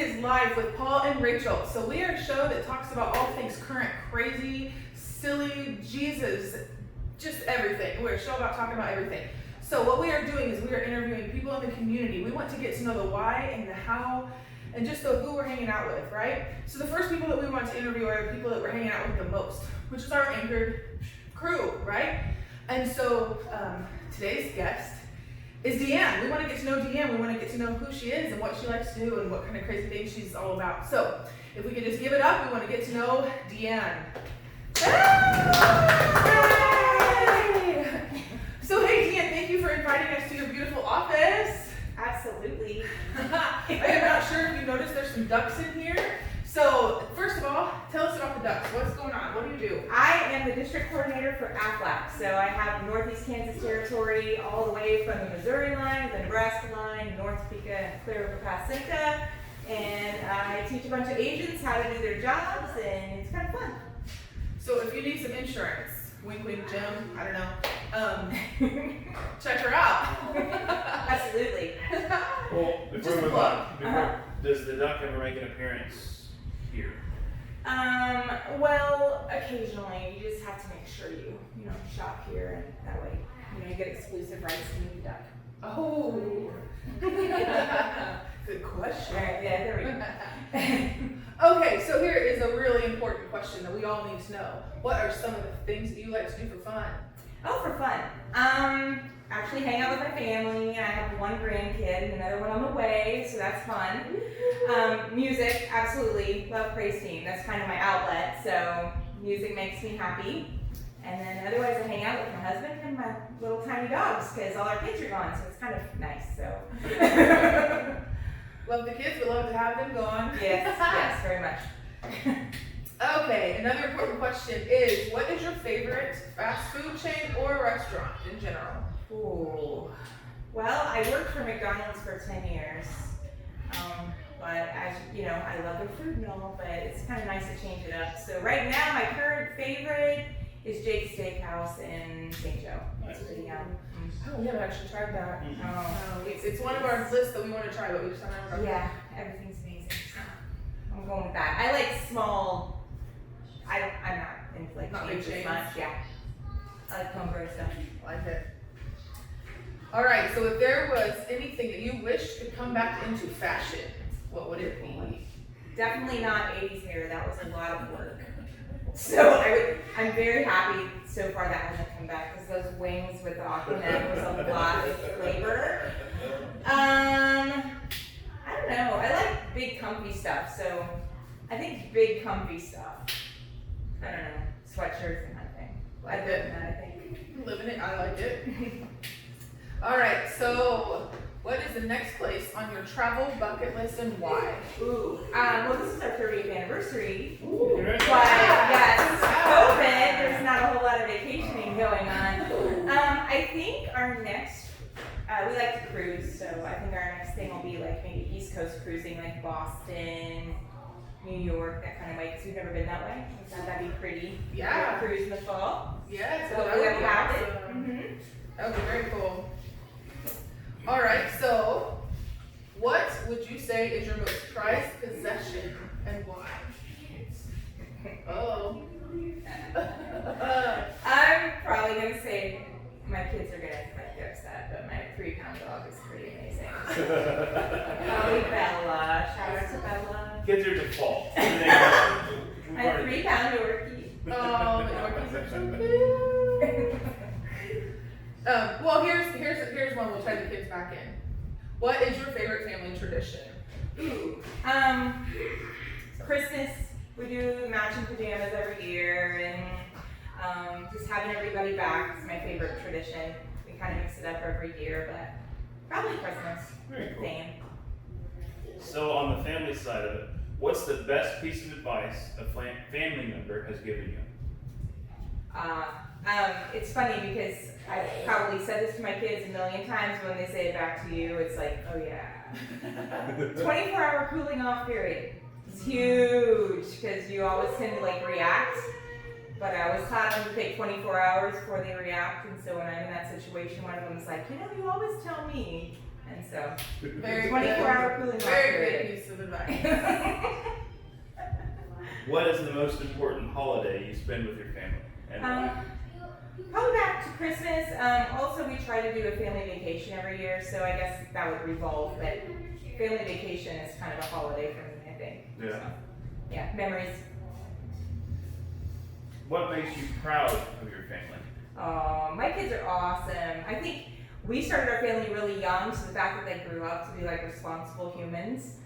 is live with Paul and Rachel. So we are a show that talks about all things current, crazy, silly, Jesus, just everything. We're a show about talking about everything. So what we are doing is we are interviewing people in the community. We want to get to know the why and the how and just the who we're hanging out with, right? So the first people that we want to interview are the people that we're hanging out with the most, which is our anchored crew, right? And so today's guest is DeeAnn. We want to get to know DeeAnn. We want to get to know who she is and what she likes to do and what kind of crazy things she's all about. So if we could just give it up, we want to get to know DeeAnn. Hey! So hey DeeAnn, thank you for inviting us to your beautiful office. Absolutely. I am not sure if you noticed there's some ducks in here. So first of all, tell us about the ducks. What's going on? What do you do? I am the district coordinator for AFLAC. So I have Northeast Kansas Territory all the way from the Missouri line, the Nebraska line, North Topeka, and clear over past Seneca. And I teach a bunch of agents how to do their jobs, and it's kind of fun. So if you need some insurance, wink wink Jim, I don't know, check her out. Absolutely. Well, before we move on, does the duck ever make an appearance here? Well, occasionally you just have to make sure you shop here, and that way you get exclusive rights to meet the duck. Oh, good question. All right, yeah, there we go. Okay, so here is a really important question that we all need to know. What are some of the things that you like to do for fun? Oh, for fun. Actually hang out with my family. I have one grandkid and another one on the way, so that's fun. Music, absolutely. Love praise team. That's kind of my outlet, so music makes me happy. And then otherwise I hang out with my husband and my little tiny dogs because all our kids are gone, so it's kind of nice, so. Love the kids, we love to have them gone. Yes, very much. Okay, another important question is, what is your favorite fast food chain or restaurant in general? Ooh. Well, I worked for McDonald's for 10 years. But as you know, I love their food and all, but it's kind of nice to change it up. So right now, my current favorite is Jake's Steakhouse in St. Joe. It's pretty yum. Oh, we haven't actually tried that. Oh, It's one of our lists that we want to try, but we just haven't ever. yeah, everything's amazing. So I'm going with that. I like small. I'm not into like Not chains big as chains. much. Yeah, I like homegrown stuff. Like it. All right, so if there was anything that you wished could come back into fashion, what would it be? Definitely not 80s hair. That was a lot of work. So I'm very happy so far that hasn't come back because those wings with the Aquanet was a lot of labor. I don't know. I like big comfy stuff, so I think big comfy stuff. I don't know, sweatshirts and that thing. Like Other it. than that, I think. Living it, I like it. All right, so what is the next place on your travel bucket list and why? Ooh. Well, this is our 30th anniversary. Ooh. But yes, COVID, there's not a whole lot of vacationing going on. I think our next, we like to cruise, so I think our next thing will be like maybe East Coast cruising, like Boston, New York, that kind of way, because we've never been that way. I thought that'd be pretty. Yeah. We'll cruise in the fall. Yeah, So that hopefully would be that'll happen. awesome. Mm-hmm. That would be very cool. All right, so what would you say is your most prized possession and why? Oh. I'm probably gonna say my kids are gonna get upset, but my 3-pound dog is pretty amazing. Probably Bella. Shout out to Bella. Kids are default. My 3-pound Yorkie. Oh, the Yorkies are so cute. Well, here's one we'll try the kids back in. What is your favorite family tradition? Ooh. Christmas, we do matching pajamas every year, and just having everybody back is my favorite tradition. We kind of mix it up every year, but probably Christmas. Very cool. Same. So on the family side of it, what's the best piece of advice a family member has given you? It's funny because I probably said this to my kids a million times. When they say it back to you, it's like, oh yeah. 24-hour cooling off period. It's huge because you always tend to like react. But I always taught them to take 24 hours before they react. And so when I'm in that situation, one of them is like, you always tell me. And so, Very 24-hour cooling off Very period. good piece of advice. What is the most important holiday you spend with your family? And why? Probably back to Christmas. Also, we try to do a family vacation every year, so I guess that would revolve. But family vacation is kind of a holiday for me, I think. Yeah. So, yeah, memories. What makes you proud of your family? My kids are awesome. I think we started our family really young, so the fact that they grew up to be like responsible humans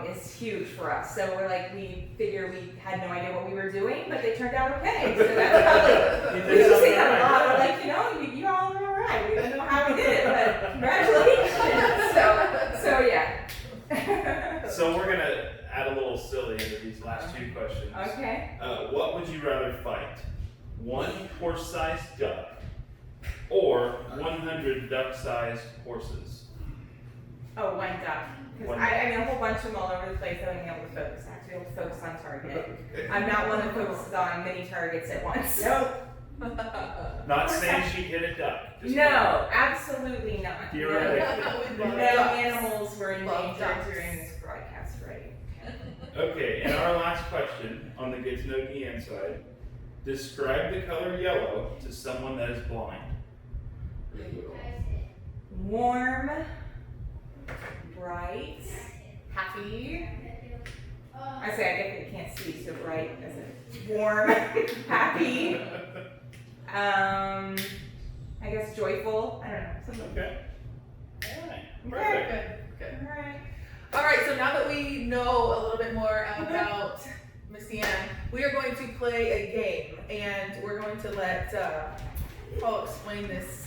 is huge for us. So we're like, we figure we had no idea what we were doing, but they turned out okay. So that's probably, we do say that a lot. We're like, you all are alright. We don't know how we did it, but congratulations. So yeah. So we're gonna add a little silly into these last two questions. Okay. What would you rather fight? 1 horse-sized duck or 100 duck-sized horses? Oh, one duck. Because I mean, a whole bunch of them all over the place. I wouldn't be able to focus. I have to be able to focus on target. I'm not one that focuses on many targets at once. Not saying she'd hit a duck. Just No, absolutely not. Theoretically. No animals were endangered during this broadcast, right? Okay, and our last question on the Get to Know DeeAnn side. Describe the color yellow to someone that is blind. Warm, bright, happy. I say I get that you can't see, so bright as in warm, happy. I guess joyful. I don't know. Something. Okay. Alright. Okay. Good. All right. All right, so now that we know a little bit more about Miss DeeAnn, we are going to play a game, and we're going to let Paul explain this.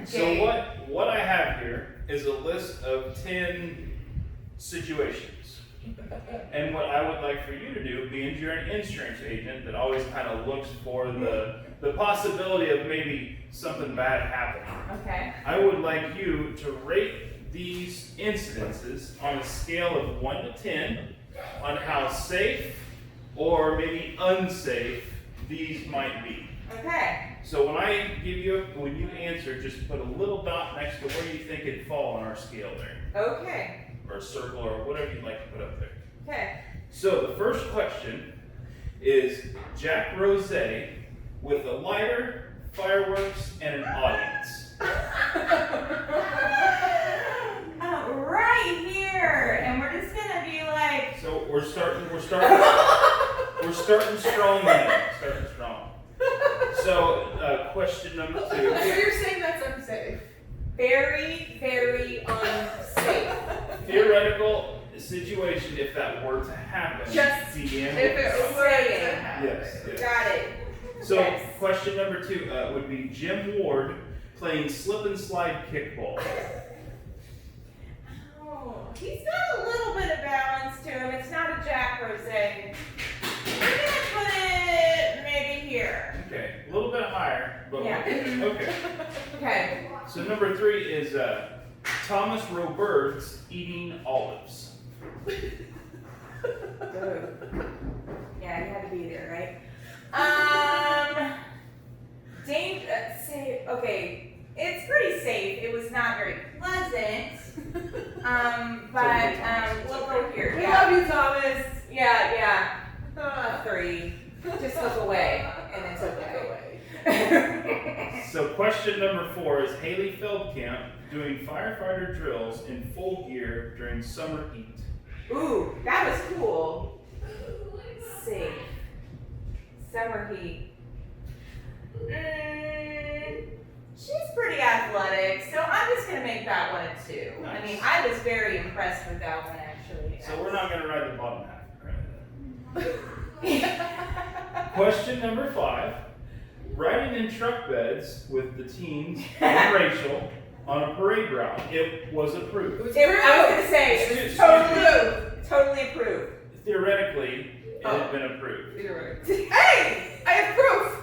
So what I have here is a list of 10 situations. And what I would like for you to do, being you're an insurance agent that always kind of looks for the possibility of maybe something bad happening, Okay. I would like you to rate these incidences on a scale of 1 to 10 on how safe or maybe unsafe these might be. Okay. So when you answer, just put a little dot next to where you think it'd fall on our scale there. Okay. Or a circle, or whatever you'd like to put up there. Okay. So the first question is Jack Rosé with a lighter, fireworks, and an audience. Right here, and we're just gonna be like. So we're starting strong then. Starting strong. So question number 2. So you're saying that's unsafe? Very, very unsafe. Theoretical situation if that were to happen. Just DeeAnn If would- it were to Saying. happen. Yes. Got it. So Yes. question number 2 would be Jim Ward playing slip and slide kickball. Oh, he's got a little bit of balance to him. It's not a Jack Rosé. We're gonna put it maybe here. Okay, a little bit higher, but Yeah. okay. Okay. So number 3 is Thomas Roberts eating olives. Yeah, you had to be there, right? Okay, it's pretty safe. It was not very pleasant. But we'll go here. We Yeah. love you, Thomas. Yeah. 3. Just look away, and it's okay. So question number 4 is Haley Feldkamp doing firefighter drills in full gear during summer heat. Ooh, that was cool. Safe. Summer heat. She's pretty athletic, so I'm just gonna make that one a 2. I mean, I was very impressed with that one actually. So we're not going to ride the bottom half. Question number 5. Riding in truck beds with the teens and Rachel on a parade route. It was approved. I was gonna say, it was totally approved. Theoretically, it had been approved. Hey! I have proof!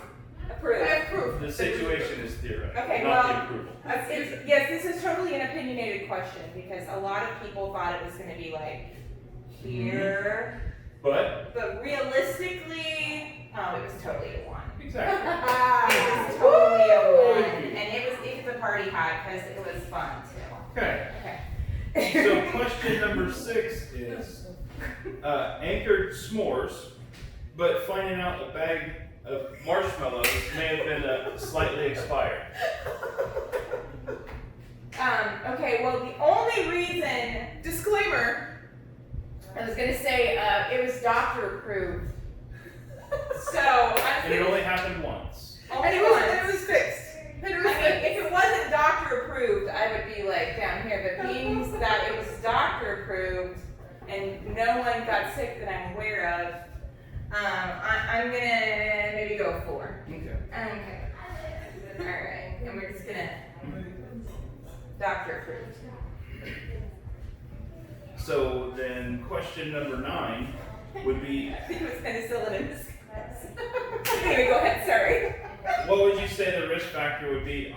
I Approved. have proof. The situation is theoretical, Okay, not well, the approval. Yes, this is totally an opinionated question because a lot of people thought it was going to be like here, But But realistically, oh, it was totally a 1. exactly. It was totally a 1. And it was a party hat because it was fun too. Okay. Okay. So question number 6 is anchored s'mores, but finding out a bag of marshmallows may have been slightly expired. Okay, well the only reason, Disclaimer. I was gonna say, it was doctor approved. So, I'm And it only happened once. only And it was fixed. And it was I mean, fixed. if it wasn't doctor approved, I would be like down here, but being that it was doctor approved and no one got sick that I'm aware of, I'm gonna maybe go 4. Okay. Okay. Alright, and we're just gonna, doctor approved. So then question number 9 would be, I think it was penicillin in this class. Anyway, go ahead, sorry. what would you say the risk factor would be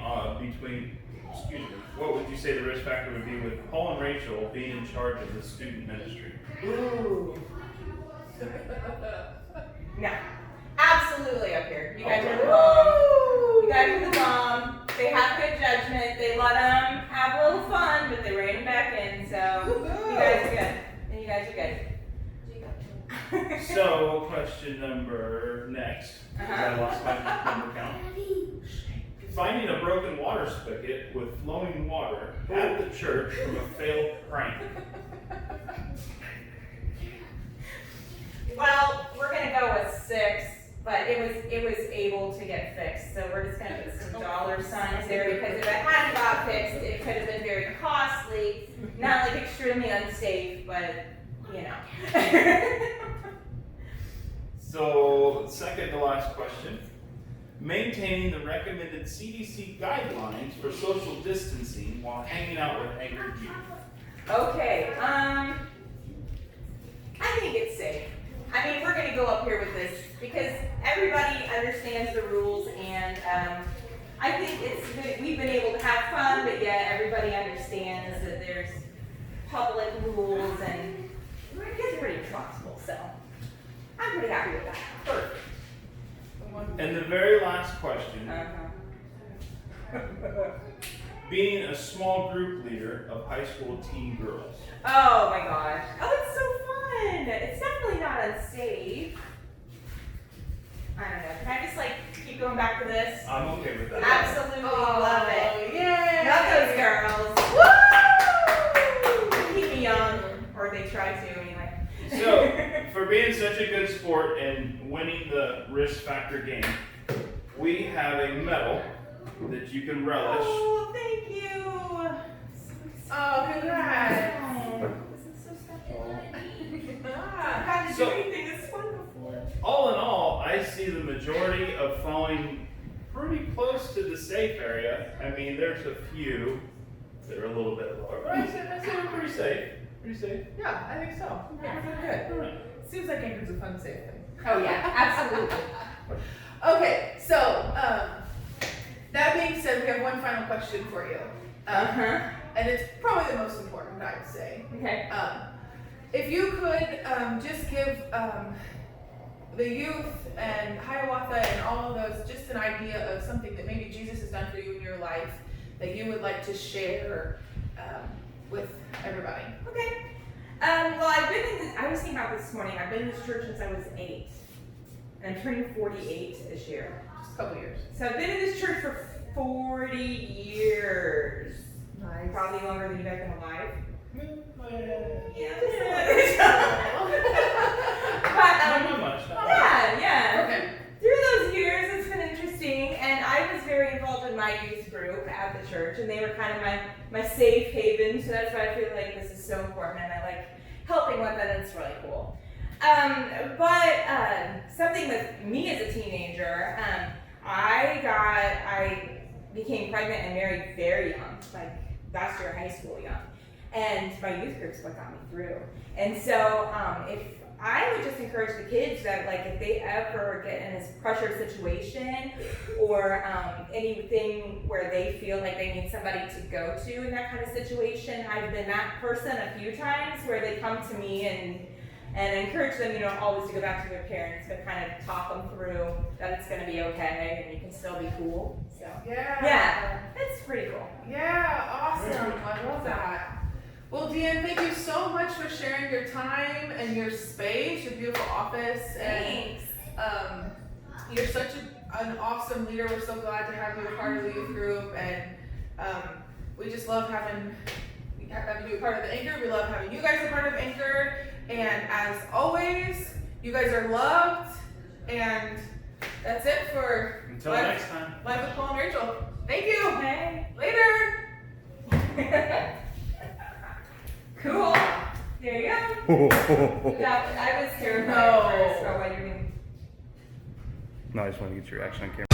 what would you say the risk factor would be with Paul and Rachel being in charge of the student ministry? Ooh. No. Absolutely up here. You guys are the bomb. You guys are the bomb. They have good judgment. They let them have a little fun, but they rein them back in. So you guys are good. And you guys are good. So question number next, because I lost my number count. Finding a broken water spigot with flowing water at the church from a failed prank. Well, we're gonna go with 6, but it was able to get fixed. So we're just gonna put some dollar signs there because if it hadn't got fixed, it could have been very costly. Not like extremely unsafe, but you know. So second to last question. Maintaining the recommended CDC guidelines for social distancing while hanging out with anchored youth. Okay, I think it's safe. I mean, we're gonna go up here with this because everybody understands the rules and I think it's good. We've been able to have fun, but yet everybody understands that there's public rules and it gets pretty responsible, so I'm pretty happy with that. Perfect. And the very last question, being a small group leader of high school teen girls. Oh my gosh. Oh, it's so fun. It's definitely not unsafe. I don't know. Can I just like keep going back to this? I'm okay with that. Absolutely love it. Yeah. Love those girls. Woo! Keep me young, or they try to anyway. So, for being such a good sport and winning the risk factor game, we have a medal that you can relish. Oh, thank you. Oh, congrats. This is so special. Ah. I've had to do So- anything this fun before. All in all, I see the majority of falling pretty close to the safe area. I mean, there's a few that are a little bit lower, but I say we're pretty safe. Pretty safe. Yeah, I think so. Anchor's are good. All right. Seems like Anchor's a fun, safe thing. Oh yeah, absolutely. Okay, so that being said, we have one final question for you. And it's probably the most important, I would say. Okay. If you could just give the youth and Hiawatha and all of those just an idea of something that maybe Jesus has done for you in your life that you would like to share with everybody. Okay. Well, I was thinking about this morning. I've been in this church since I was 8. And I'm turning 48 this year. Just a couple years. So I've been in this church for 40 years. Nice. Probably longer than you guys been alive. Yeah. But, Not much. yeah. Okay. Through those years, it's been interesting, and I was very involved in my youth group at the church, and they were kind of my safe haven, so that's why I feel like this is so important, and I like helping with that, and it's really cool. But something with me as a teenager, I became pregnant and married very young, like last year of high school young, and my youth group's what got me through. And so if I would just encourage the kids that like if they ever get in this pressure situation or anything where they feel like they need somebody to go to in that kind of situation, I've been that person a few times where they come to me and and encourage them, always to go back to their parents, but kind of talk them through that it's going to be okay and you can still be cool. So yeah, it's pretty cool. Yeah, awesome. I love that. Well, DeeAnn, thank you so much for sharing your time and your space, your beautiful office. Thanks. And you're such an awesome leader. We're so glad to have you a part of the youth group, and we just love having you a part of the Anchor. We love having you guys a part of Anchor. And as always, you guys are loved. And that's it for Until next time. Live with Paul and Rachel. Thank you. Okay. Later. Cool. There you go. I was terrified at first about what you're doing. No, I just want to get your reaction on camera.